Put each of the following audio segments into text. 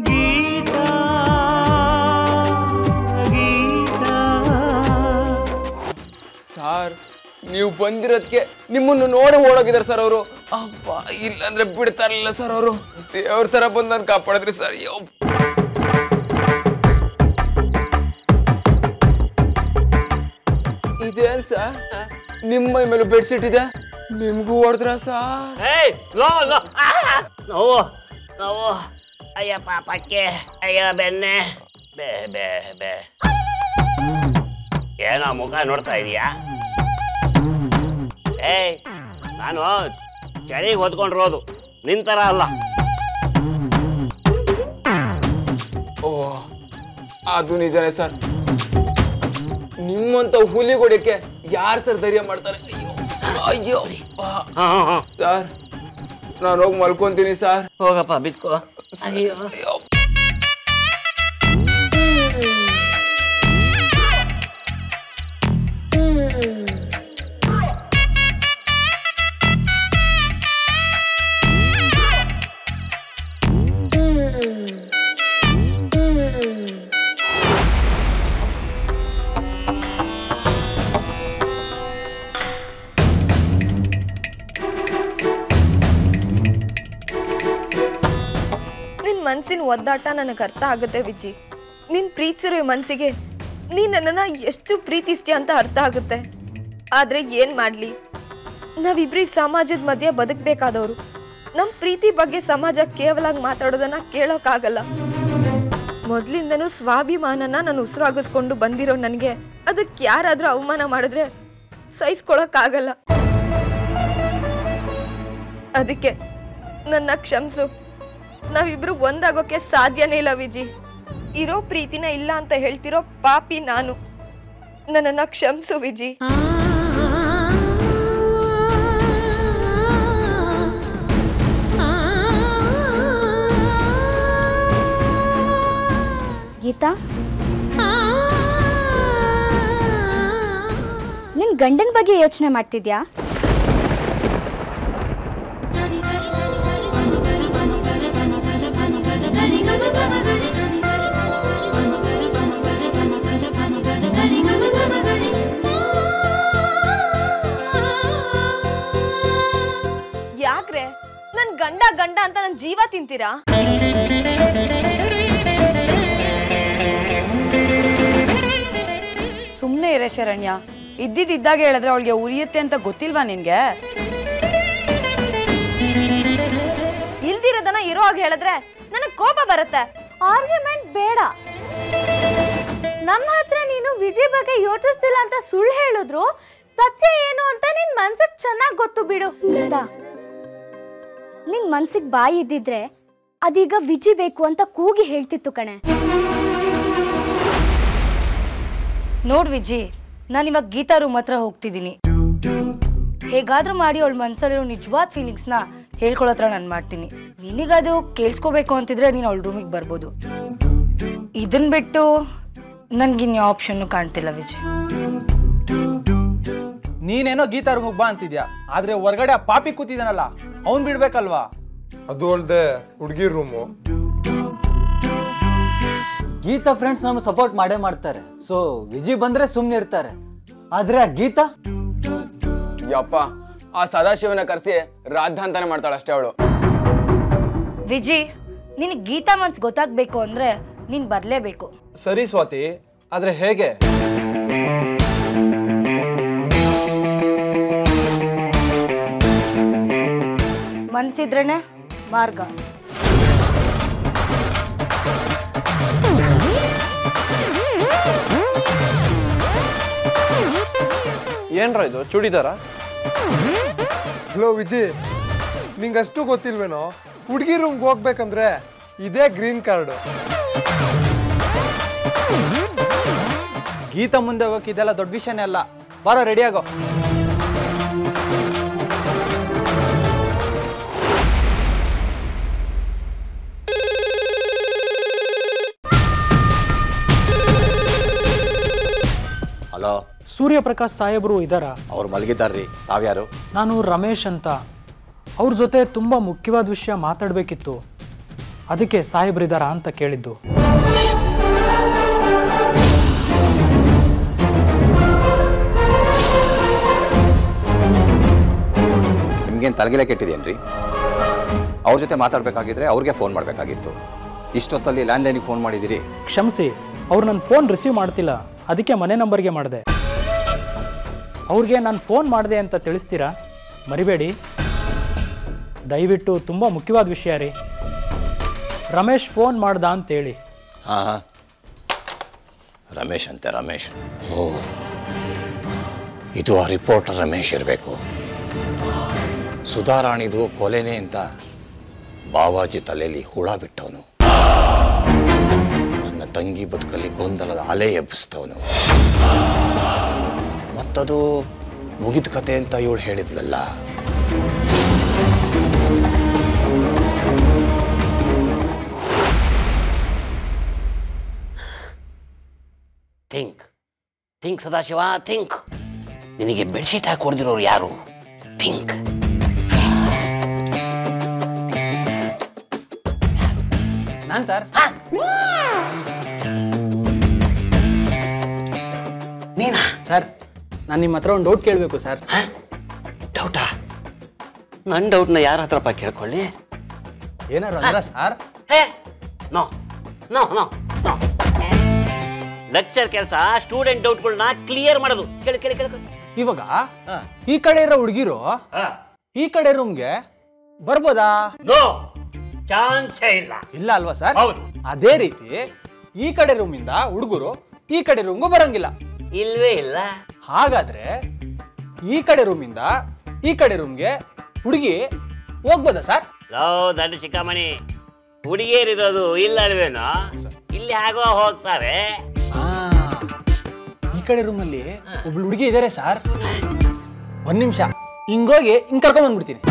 Geetha Geetha sir ನೀವು ಬಂದಿರೋದಕ್ಕೆ ನಿಮ್ಮನ್ನು ನೋಡಿ ಓಡೋಗಿದ್ದಾರೆ ಸರ್ ಅವರು. ಅಪ್ಪ ಇಲ್ಲಾಂದ್ರೆ ಬಿಡ್ತಾರಲ್ಲ ಸರ್ ಅವರು. ದೇವ್ರ ತರ ಬಂದು ನಾನು ಕಾಪಾಡಿದ್ರಿ ಸರ್. ಇದೇನ್ ಸರ್ ನಿಮ್ಮ ಮೈ ಮೇಲೆ ಬೆಡ್ಶೀಟ್ ಇದೆ, ನಿಮ್ಗೂ ಹೊಡೆದ್ರ ಸರ್? ನೋವು ನೋವು, ಅಯ್ಯ ಪಾಪಕ್ಕೆ, ಅಯ್ಯ ಬೆನ್ನೆ, ಬೇ ಬೇ ಬೇ. ಏನೋ ಮುಖ ನೋಡ್ತಾ ಇದೀಯಾ? ನಾನು ಚಳಿಗೆ ಹೊತ್ಕೊಂಡಿರೋದು, ನಿಂತರ ಅಲ್ಲ. ಓ ಅದು ನಿಜನೇ ಸರ್. ನಿಮ್ಮಂತ ಹುಲಿ ಹೊಡಿಯಕ್ಕೆ ಯಾರು ಸರ್ ಧೈರ್ಯ ಮಾಡ್ತಾರೆ? ಅಯ್ಯೋ ಸರ್, ನಾನು ಹೋಗಿ ಮಲ್ಕೊಂತೀನಿ ಸರ್. ಹೋಗಪ್ಪ ಬಿತ್ಕೋ. ಅಯ್ಯೋ ಮನ್ಸಿನ ಒದ್ದಾಟ ನನಗೆ ಅರ್ಥ ಆಗುತ್ತೆ ವಿಜಿ. ನಿನ್ ಪ್ರೀತಿಸಿರೋ ಮನ್ಸಿಗೆ ನೀನ್ ನನ್ನನ್ನ ಎಷ್ಟು ಪ್ರೀತಿಸ್ತೀಯ ಅಂತ ಅರ್ಥ ಆಗುತ್ತೆ. ಆದ್ರೆ ಏನ್ ಮಾಡ್ಲಿ, ನಾವಿಬ್ರಿ ಸಮಾಜದ ಮಧ್ಯೆ ಬದುಕಬೇಕಾದವರು. ನಮ್ ಪ್ರೀತಿ ಬಗ್ಗೆ ಸಮಾಜ ಕೇವಲ ಮಾತಾಡೋದನ್ನ ಕೇಳೋಕ್ಕಾಗಲ್ಲ. ಮೊದ್ಲಿಂದನೂ ಸ್ವಾಭಿಮಾನನ ನಾನು ಉಸಿರಾಗಿಸ್ಕೊಂಡು ಬಂದಿರೋ ನನಗೆ ಅದಕ್ಕೆ ಯಾರಾದ್ರೂ ಅವಮಾನ ಮಾಡಿದ್ರೆ ಸಹಿಸ್ಕೊಳಕ್ಕಾಗಲ್ಲ. ಅದಕ್ಕೆ ನನ್ನ ಕ್ಷಮಿಸು. ನಾವಿಬ್ರು ಒಂದಾಗೋಕೆ ಸಾಧ್ಯನೇ ಇಲ್ಲ ವಿಜಿ. ಇರೋ ಪ್ರೀತಿನ ಇಲ್ಲ ಅಂತ ಹೇಳ್ತಿರೋ ಪಾಪಿ ನಾನು. ನನ್ನನ್ನ ಕ್ಷಮಿಸು ವಿಜಿ. ಗೀತಾ, ನಿನ್ ಗಂಡನ ಬಗ್ಗೆ ಯೋಚನೆ ಮಾಡ್ತಿದ್ಯಾ? ಯಾಕ್ರೆ ನನ್ ಗಂಡ ಗಂಡ ಅಂತ ನನ್ ಜೀವ ತಿಂತೀರಾ? ಸುಮ್ಮನೆ ಇರೇ ಶರಣ್ಯ. ಇದ್ದಿದ್ದಾಗ ಹೇಳಿದ್ರೆ ಅವಳಿಗೆ ಉರಿಯುತ್ತೆ ಅಂತ ಗೊತ್ತಿಲ್ವಾ ನಿನ್ಗೆ? ಇಲ್ದಿರೋದನ್ನ ಇರೋ ಹಾಗೆ ಹೇಳಿದ್ರೆ ನನಗ್ ಕೋಪ ಬರುತ್ತೆ. ಆರ್ಗ್ಯುಮೆಂಟ್ ಬೇಡ. ನಮ್ಮ ಹತ್ರ ನೀನು ವಿಜಯ್ ಬಗ್ಗೆ ಯೋಚಿಸ್ತಿಲ್ಲ ಅಂತ ಸುಳ್ಳು ಹೇಳಿದ್ರು ಸತ್ಯ ಏನು ಅಂತ ನಿನ್ ಮನ್ಸಿಗೆ ಚೆನ್ನಾಗಿ ಗೊತ್ತು ಬಿಡು. ಗೀತಾ, ನಿನ್ ಮನ್ಸಿಗೆ ಬಾಯಿ ಇದ್ದಿದ್ರೆ ಅದೀಗ ವಿಜಿ ಬೇಕು ಅಂತ ಕೂಗಿ ಹೇಳ್ತಿತ್ತು ಕಣೆ. ನೋಡ್ ವಿಜಿ, ನಾನಿವಾಗ ಗೀತಾ ರೂಮ್ ಹತ್ರ ಹೋಗ್ತಿದ್ದೀನಿ. ಹೇಗಾದ್ರೂ ಮಾಡಿ ಅವಳ ಮನ್ಸಲ್ಲಿರೋ ನಿಜವಾದ ಫೀಲಿಂಗ್ಸ್ನ ಹೇಳ್ಕೊಳತ್ರ ನಾನು ಮಾಡ್ತೀನಿ. ನಿನಗದು ಕೇಳಿಸ್ಕೋಬೇಕು ಅಂತಿದ್ರೆ ನೀನು ಅವಳ ರೂಮಿಗೆ ಬರ್ಬೋದು. ಇದನ್ನ ಬಿಟ್ಟು ನನ್ಗಿನ್ಯಾ ಆಪ್ಷನ್ನು ಕಾಣ್ತಿಲ್ಲ ವಿಜಯ್. ನೀನೇನೋ ಗೀತಾ ರೂಮಿಗೆ ಬಾ ಅಂತಿದ್ಯಾ, ಆದ್ರೆ ಹೊರಗಡೆ ಆ ಪಾಪಿ ಕೂತಿದ್ದಾನಲ್ಲ ಅವ್ನ್ ಬಿಡ್ಬೇಕಲ್ವಾ? ಅದು ಅಲ್ದೆ ಹುಡುಗಿ ರೂಮು. ಗೀತಾ ಫ್ರೆಂಡ್ಸ್ ನಮ್ಗೆ ಸಪೋರ್ಟ್ ಮಾಡೇ ಮಾಡ್ತಾರೆ. ಸೊ ವಿಜಯ್ ಬಂದ್ರೆ ಸುಮ್ಮನೆ ಇರ್ತಾರೆ. ಆದ್ರೆ ಆ ಗೀತಾ ಯಪ್ಪ, ಆ ಸದಾಶಿವನ ಕರೆಸಿ ರಾಧ ಅಂತಾನೆ ಮಾಡ್ತಾಳೆ ಅಷ್ಟೇ ಅವಳು. ವಿಜಯ್, ನಿನಗೆ ಗೀತಾ ಮನ್ಸ್ ಗೊತ್ತಾಗ್ಬೇಕು ಅಂದ್ರೆ ನೀನ್ ಬರ್ಲೇಬೇಕು. ಸರಿ ಸ್ವಾತಿ, ಆದ್ರೆ ಹೇಗೆ? ಮನ್ಸಿದ್ರೇನೆ ಮಾರ್ಗ. ಏನ್ರ ಇದು ಚೂಡಿದಾರ? ಹಲೋ ವಿಜಯ್, ನಿಂಗಷ್ಟು ಗೊತ್ತಿಲ್ವೇನೋ? ಹುಡುಗಿ ರೂಮ್ಗೆ ಹೋಗ್ಬೇಕಂದ್ರೆ ಇದೇ ಗ್ರೀನ್ ಕಾರ್ಡ್. ಗೀತಾ ಮುಂದೆ ಹೋಗಕ್ಕೆ ಇದೆಲ್ಲ ದೊಡ್ಡ ವಿಷಯನೇ ಅಲ್ಲ. ಬಾರೋ, ರೆಡಿ ಆಗೋ. ಹಲೋ, ಸೂರ್ಯಪ್ರಕಾಶ್ ಸಾಹೇಬರು ಇದ್ದಾರಾ? ಅವ್ರು ಮಲಗಿದ್ದಾರ್ರಿ. ತಾವ್ಯಾರು? ನಾನು ರಮೇಶ್ ಅಂತ. ಅವ್ರ ಜೊತೆ ತುಂಬ ಮುಖ್ಯವಾದ ವಿಷಯ ಮಾತಾಡಬೇಕಿತ್ತು. ಅದಕ್ಕೆ ಸಾಹೇಬ್ರಿದ್ದಾರಾ ಅಂತ ಕೇಳಿದ್ದು. ನಿಮ್ಗೇನು ತಲೆಗಿಲೆ ಕೆಟ್ಟಿದೇನ್ರಿ? ಅವ್ರ ಜೊತೆ ಮಾತಾಡಬೇಕಾಗಿದ್ರೆ ಅವ್ರಿಗೆ ಫೋನ್ ಮಾಡಬೇಕಾಗಿತ್ತು. ಇಷ್ಟೊತ್ತಲ್ಲಿ ಲ್ಯಾಂಡ್ಲೈನಿಗೆ ಫೋನ್ ಮಾಡಿದ್ದೀರಿ. ಕ್ಷಮಿಸಿ, ಅವ್ರು ನನ್ನ ಫೋನ್ ರಿಸೀವ್ ಮಾಡ್ತಿಲ್ಲ, ಅದಕ್ಕೆ ಮನೆ ನಂಬರ್ಗೆ ಮಾಡಿದೆ. ಅವ್ರಿಗೆ ನಾನು ಫೋನ್ ಮಾಡಿದೆ ಅಂತ ತಿಳಿಸ್ತೀರಾ? ಮರಿಬೇಡಿ. ದಯವಿಟ್ಟು ತುಂಬ ಮುಖ್ಯವಾದ ವಿಷಯ ರೀ. ರಮೇಶ್ ಫೋನ್ ಮಾಡ್ದ ಅಂತೇಳಿ. ಹಾಂ, ರಮೇಶ್ ಅಂತೆ. ರಮೇಶ್, ಓ, ಇದು ಆ ರಿಪೋರ್ಟರ್ ರಮೇಶ್ ಇರಬೇಕು. ಸುಧಾರಾಣಿದು ಕೊಲೆನೇ ಅಂತ ಬಾವಾಜಿ ತಲೆಯಲ್ಲಿ ಹುಳ ಬಿಟ್ಟವನು. ನನ್ನ ತಂಗಿ ಬದುಕಲ್ಲಿ ಗೊಂದಲದ ಅಲೆ ಎಬ್ಬಿಸ್ತವನು. ಮತ್ತದು ಮುಗಿದ ಕತೆ ಅಂತ ಇವಳು ಹೇಳಿದ್ಲಲ್ಲ. Think Sadashiva, think. ನಿನಗೆ ಬೆಡ್ಶೀಟ್ ಹಾಕಿ ಹೊಡೆದಿರೋರು ಯಾರು? ಥಿಂಕ್. ನಾನು ಸರ್. ನೀನಾ ಸರ್? ನಾನು ನಿಮ್ಮ ಹತ್ರ ಒಂದು ಡೌಟ್ ಕೇಳಬೇಕು ಸರ್. ಡೌಟಾ? ನನ್ನ ಡೌಟ್ನ ಯಾರ ಹತ್ರಪ್ಪ ಕೇಳ್ಕೊಳ್ಳಿ? ಏನಾರು ಅಂದ್ರ sir? No no no no. Lecture ಕೆಲಸ ಸ್ಟೂಡೆಂಟ್ ಡೌಟ್ಗಳನ್ನ ಕ್ಲಿಯರ್ ಮಾಡೋದು. ಕೇಳಿ ಕೇಳಿ ಕೇಳಿ. ಇವಾಗ ಈ ಕಡೆ ಇರೋ ಹುಡುಗಿರು ಈ ಕಡೆ ರೂಮ್ಗೆ ಬರ್ಬೋದಾ? ನೋ, ಚಾನ್ಸೇ ಇಲ್ಲ. ಇಲ್ಲ ಅಲ್ವಾ ಸರ್? ಅದೇ ರೀತಿ ಈ ಕಡೆ ರೂಮಿಂದ ಹುಡುಗರು ಈ ಕಡೆ ರೂಮ್ಗೂ ಬರಂಗಿಲ್ಲ. ಇಲ್ವೇ ಇಲ್ಲ. ಹಾಗಾದ್ರೆ ಈ ಕಡೆ ರೂಮಿಂದ ಈ ಕಡೆ ರೂಮ್ಗೆ ಹುಡುಗಿ ಹೋಗ್ಬೋದಾ ಸರ್? ಲವ್ ದಂಡ ಶಿಖಾಮಣಿ, ಹುಡುಗಿಯರಿರೋದು ಇಲ್ಲ ಅಲ್ವೇನೋ? ಇಲ್ಲಿ ಆಗೋ ಹೋಗ್ತಾರೆ. ಈ ಕಡೆ ರೂಮಲ್ಲಿ ಒಬ್ಳು ಹುಡುಗಿ ಇದಾರೆ ಸರ್. ಒಂದ್ ನಿಮಿಷ ಹಿಂಗೋಗಿ ಹಿಂಗ್ ಕರ್ಕೊಂಡ್ ಬಂದ್ಬಿಡ್ತೀನಿ.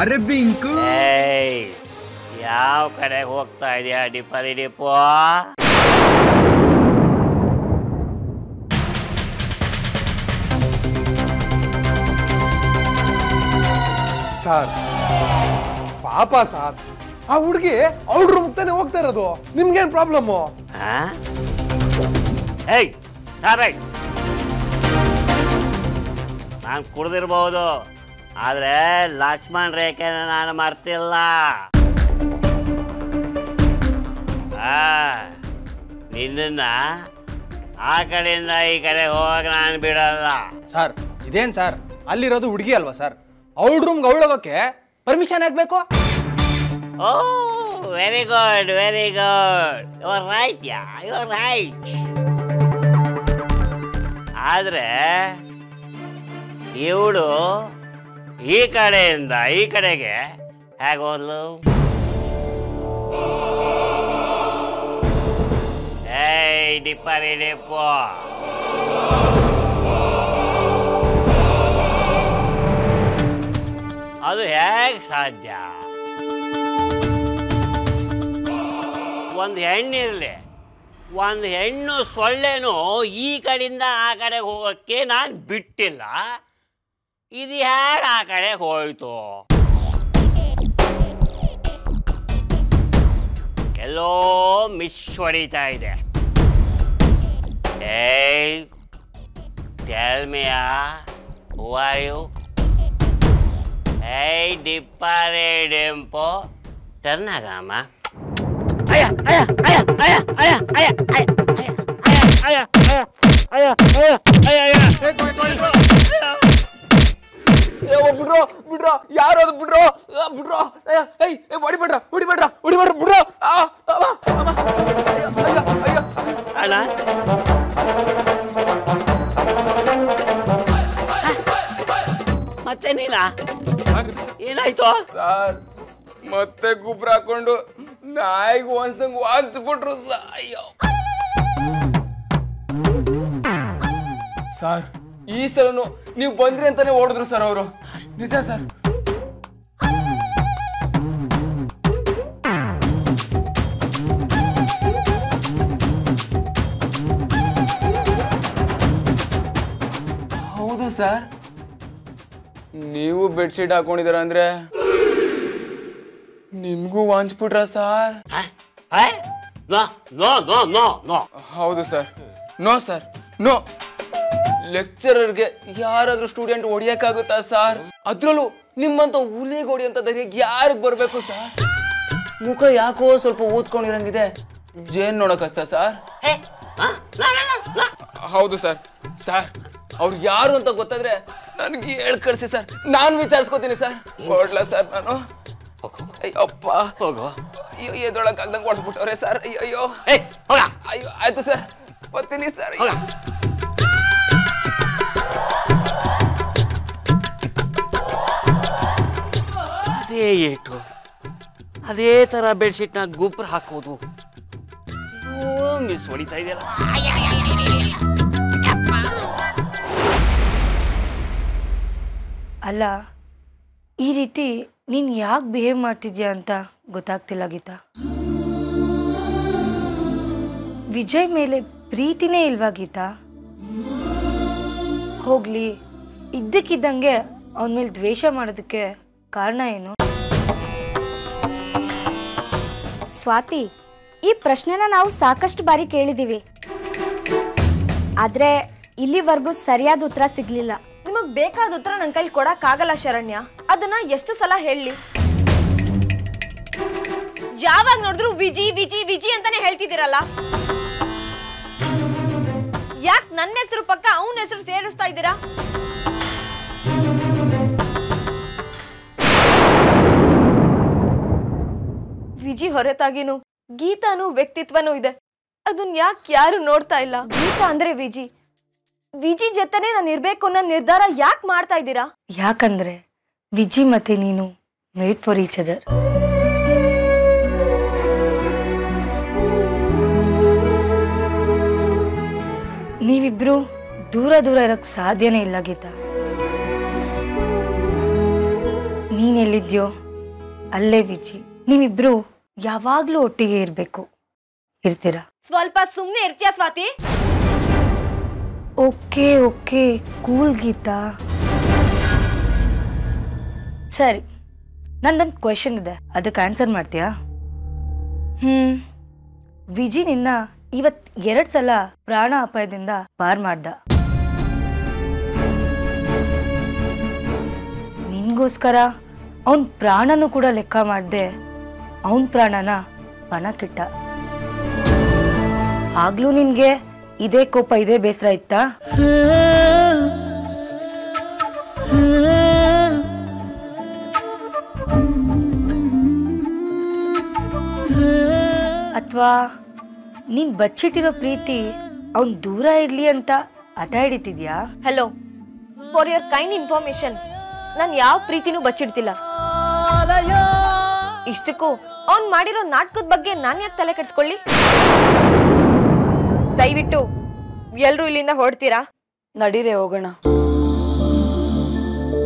ಅರೆ ಬಿಂಕು, ಯಾವ ಕಡೆ ಹೋಗ್ತಾ ಇದೆಯಾ ಡಿಪರಿ ಡಿಪೋ? ಸರ್ ಪಾಪ ಸರ್, ಆ ಹುಡುಗಿ ಅವ್ರ ರೂಮ್ ತಾನೆ ಹೋಗ್ತಾ ಇರೋದು. ನಿಮ್ಗೇನ್ ಪ್ರಾಬ್ಲಮ್ಮು? ನಾನು ಕುಡ್ದಿರ್ಬಹುದು, ಆದ್ರೆ ಲಕ್ಷ್ಮಣ್ ರೇಖೆನ ನಾನು ಮರ್ತಿಲ್ಲ. ನಿನ್ನ ಆ ಕಡೆಯಿಂದ ಈ ಕಡೆ ಹೋಗಕ್ಕೆ ನಾನು ಬಿಡಲ್ಲ. ಸರ್ ಇದೇನ್ ಸರ್, ಅಲ್ಲಿರೋದು ಹುಡುಗಿ ಅಲ್ವಾ ಸರ್? ಅವಳ ರೂಮ್ಗೆ ಅವಳೋಗಕ್ಕೆ ಪರ್ಮಿಷನ್ ಆಗ್ಬೇಕು? Oh, very good very good. You are right, ya you are right. ಆದ್ರೆ ಇವಳು ಈ ಕಡೆಯಿಂದ ಈ ಕಡೆಗೆ ಹೇಗೋದ್ಲು? ಏಯ್ ಡಿಪ್ಪರಿ ಡಿಪ್ಪು, ಅದು ಹೇಗೆ ಸಾಧ್ಯ? ಒಂದು ಹೆಣ್ಣಿರಲಿ, ಒಂದು ಹೆಣ್ಣು ಸೊಳ್ಳೆನು ಈ ಕಡೆಯಿಂದ ಆ ಕಡೆ ಹೋಗೋಕ್ಕೆ ನಾನು ಬಿಟ್ಟಿಲ್ಲ. ಇದು ಹೇಗೆ ಆ ಕಡೆ ಹೋಯ್ತು? ಎಲ್ಲೋ ಮಿಸ್ ಹೊಡಿತಾ ಇದೆ. ಏಯ್ tell me, who are you? ಏಯ್ ಡಿಪ್ಪರೆ ಡಿಂಪು, ಟರ್ನ್ ಆಗಮ್ಮ. ಅಯ್ಯ ಅಯ್ಯ ಅಯ್ಯ ಅಯ್ಯ ಅಯ್ಯ ಅಯ್ಯ ಅಯ್ಯ ಅಯ್ಯ ಅಯ್ಯ ಅಯ್ಯ ಬಿಡ್ರೋ ಬಿಡ್ರೋ, ಯಾರು ಅದು? ಬಿಡ್ರೋ ಬಿಡ್ರೋ, ಹೊಡಿಬೇಡ್ರ ಹೊಡಿಬೇಡ್ರ ಹೊಡಿಬೇಡ್ರ, ಬಿಡ್ರೋ. ಅಣ್ಣ ಮತ್ತೆ ನೀನಾ? ಏನಾಯ್ತು ಸರ್? ಮತ್ತೆ ಗುಬ್ರ ಹಾಕೊಂಡು ನಾಯಿಗೆ ಒಂದ್ಸಂಗ್ ವಾಚ್ಬಿಟ್ರು. ಅಯ್ಯೋ ಸರ್, ಈ ಸಲನು ನೀವು ಬಂದ್ರಿ ಅಂತಾನೆ ಓಡಿದ್ರು ಸರ್ ಅವರು. ನಿಜ ಸರ್. ಹೌದು ಸರ್. ನೀವು ಬೆಡ್ಶೀಟ್ ಹಾಕೊಂಡಿದ್ದೀರ ಅಂದ್ರೆ ನಿಮ್ಗೂ ವಾಂಚ್ಬಿಟ್ರ ಸರ್? ಹೌದು ಸರ್. No sir, no. ಲೆಕ್ಚರರ್ಗೆ ಯಾರಾದ್ರೂ ಸ್ಟೂಡೆಂಟ್ ಹೊಡಿಯಕ್ಕಾಗುತ್ತಾ ಸರ್? ಅದ್ರಲ್ಲೂ ನಿಮ್ಮಂತ ಹುಲಿಗೆ ಹೊಡಿಯಂತ ಧೈರ್ಯ ಯಾರಿಗೆ ಬರ್ಬೇಕು ಸರ್? ಮುಖ ಯಾಕೋ ಸ್ವಲ್ಪ ಓದ್ಕೊಂಡಿರಂಗಿದೆ. ಜೇನ್ ನೋಡಕ್ ಸರ್? ಹೌದು ಸರ್. ಸರ್ ಅವ್ರು ಯಾರು ಅಂತ ಗೊತ್ತಾದ್ರೆ ನನ್ಗೆ ಹೇಳ್ ಕಳ್ಸಿ ಸರ್, ನಾನು ವಿಚಾರಿಸ್ಕೋತೀನಿ ಸರ್. ಹೊಡ್ಲಾ ಸರ್ ನಾನು? ಅಯ್ಯಪ್ಪ, ಅಯ್ಯೋ ಎದೊಳಕಾಗ್ದಂಗೆ ಹೊಡ್ಬಿಟ್ಟವ್ರೆ ಸರ್. ಅಯ್ಯೋ ಅಯ್ಯೋ, ಆಯ್ತು ಸರ್, ಬರ್ತೀನಿ ಸರ್. ಅದೇ ಏಟು, ಅದೇ ತರ ಬೆಡ್ಶೀಟ್ನ ಗೊಬ್ಬರ ಹಾಕೋದು. ಮಿಸ್ ಹೊಡಿತಾ ಇದೆಯಲ್ಲ. ಅಲ್ಲ, ಈ ರೀತಿ ನೀನು ಯಾಕೆ ಬಿಹೇವ್ ಮಾಡ್ತಿದ್ಯಾ ಅಂತ ಗೊತ್ತಾಗ್ತಿಲ್ಲ ಗೀತಾ. ವಿಜಯ್ ಮೇಲೆ ಪ್ರೀತಿನೇ ಇಲ್ವಾ ಗೀತಾ? ಹೋಗ್ಲಿ, ಇದ್ದಕ್ಕಿದ್ದಂಗೆ ಅವನ ಮೇಲೆ ದ್ವೇಷ ಮಾಡೋದಕ್ಕೆ ಕಾರಣ ಏನು? ಸ್ವಾತಿ, ಈ ಪ್ರಶ್ನೆನ ನಾವು ಸಾಕಷ್ಟು ಬಾರಿ ಕೇಳಿದ್ದೀವಿ, ಆದರೆ ಇಲ್ಲಿವರೆಗೂ ಸರಿಯಾದ ಉತ್ತರ ಸಿಗ್ಲಿಲ್ಲ. ನಿಮಗ್ ಬೇಕಾದ ಉತ್ತರ ನನ್ನ ಕೈಲಿ ಕೊಡಕ್ಕಾಗಲ್ಲ ಶರಣ್ಯ. ಅದನ್ನ ಎಷ್ಟು ಸಲ ಹೇಳಿ? ಯಾವಾಗ ನೋಡಿದ್ರು ವಿಜಿ ವಿಜಿ ವಿಜಿ ಅಂತಾನೆ ಹೇಳ್ತಿದ್ದೀರಲ್ಲ. ಯಾಕೆ ನನ್ನ ಹೆಸರು ಪಕ್ಕ ಅವನ ಹೆಸರು ಸೇರಿಸ್ತಾ ಇದ್ದೀರಾ? ವಿಜಿ ಹೊರತಾಗಿನೂ ಗೀತಾನು ವ್ಯಕ್ತಿತ್ವನೂ ಇದೆ. ಅದನ್ನ ಯಾಕೆ ಯಾರು ನೋಡ್ತಾ ಇಲ್ಲ? ಗೀತಾ ಅಂದ್ರೆ ವಿಜಿ, ವಿಜಿ ಜೊತೆನೆ ನಾನು ಇರ್ಬೇಕು ಅನ್ನೋ ನಿರ್ಧಾರ ಯಾಕೆ ಮಾಡ್ತಾ ಇದ್ದೀರಾ? ಯಾಕಂದ್ರೆ ವಿಜಿ ಮತ್ತೆ ನೀನು ಮೇಡ್ ಫಾರ್ ಈಚ್ ಅದರ್. ನೀವಿಬ್ರು ದೂರ ದೂರ ಇರಕ್ ಸಾಧ್ಯನೇ ಇಲ್ಲ ಗೀತಾ. ನೀನೆಲ್ಲಿದ್ಯೋ ಅಲ್ಲೇ ವಿಜಿ. ನೀವಿಬ್ರು ಯಾವಾಗ್ಲೂ ಒಟ್ಟಿಗೆ ಇರ್ಬೇಕು. ಇರ್ತೀರಾ? ಸ್ವಲ್ಪ ಸುಮ್ಮನೆ ಇರ್ತೀಯಾ Swathi? Okay okay, cool Geetha. ಸರಿ, ನಂದೊಂದು ಕ್ವೆಶನ್ ಇದೆ, ಅದಕ್ಕೆ ಆನ್ಸರ್ ಮಾಡ್ತೀಯಾ? ವಿಜಿ ನಿನ್ನ ಇವತ್ತು 2 ಸಲ ಪ್ರಾಣ ಅಪಾಯದಿಂದ ಪಾರ್ ಮಾಡ್ದ. ನಿನ್ಗೋಸ್ಕರ ಅವನ್ ಪ್ರಾಣನೂ ಕೂಡ ಲೆಕ್ಕ ಮಾಡ್ದೆ ಅವನ್ ಪ್ರಾಣನ ಪಣಕ್ಕಿಟ್ಟ. ಆಗ್ಲೂ ನಿನ್ಗೆ ಇದೇ ಕೋಪ, ಇದೇ ಬೇಸರ ಇತ್ತಾ? ಅಥವಾ ನೀನ್ ಬಚ್ಚಿಟ್ಟಿರೋ ಪ್ರೀತಿ ಅವನ್ ದೂರ ಇರ್ಲಿ ಅಂತ ಹಠ ಹಿಡಿತಿದ್ಯಾ? Hello, for your kind information, ನಾನು ಯಾವ ಪ್ರೀತಿನೂ ಬಚ್ಚಿಡ್ತಿಲ್ಲ. ಇಷ್ಟಕ್ಕೂ ಅವ್ನ್ ಮಾಡಿರೋ ನಾಟಕದ ಬಗ್ಗೆ ನಾನು ಯಾಕೆ ತಲೆ ಕೆಡಿಸ್ಕೊಳ್ಳಿ? ದಯವಿಟ್ಟು ಎಲ್ರೂ ಇಲ್ಲಿಂದ ಹೊರಡ್ತೀರಾ? ನಡೀರೆ ಹೋಗೋಣ.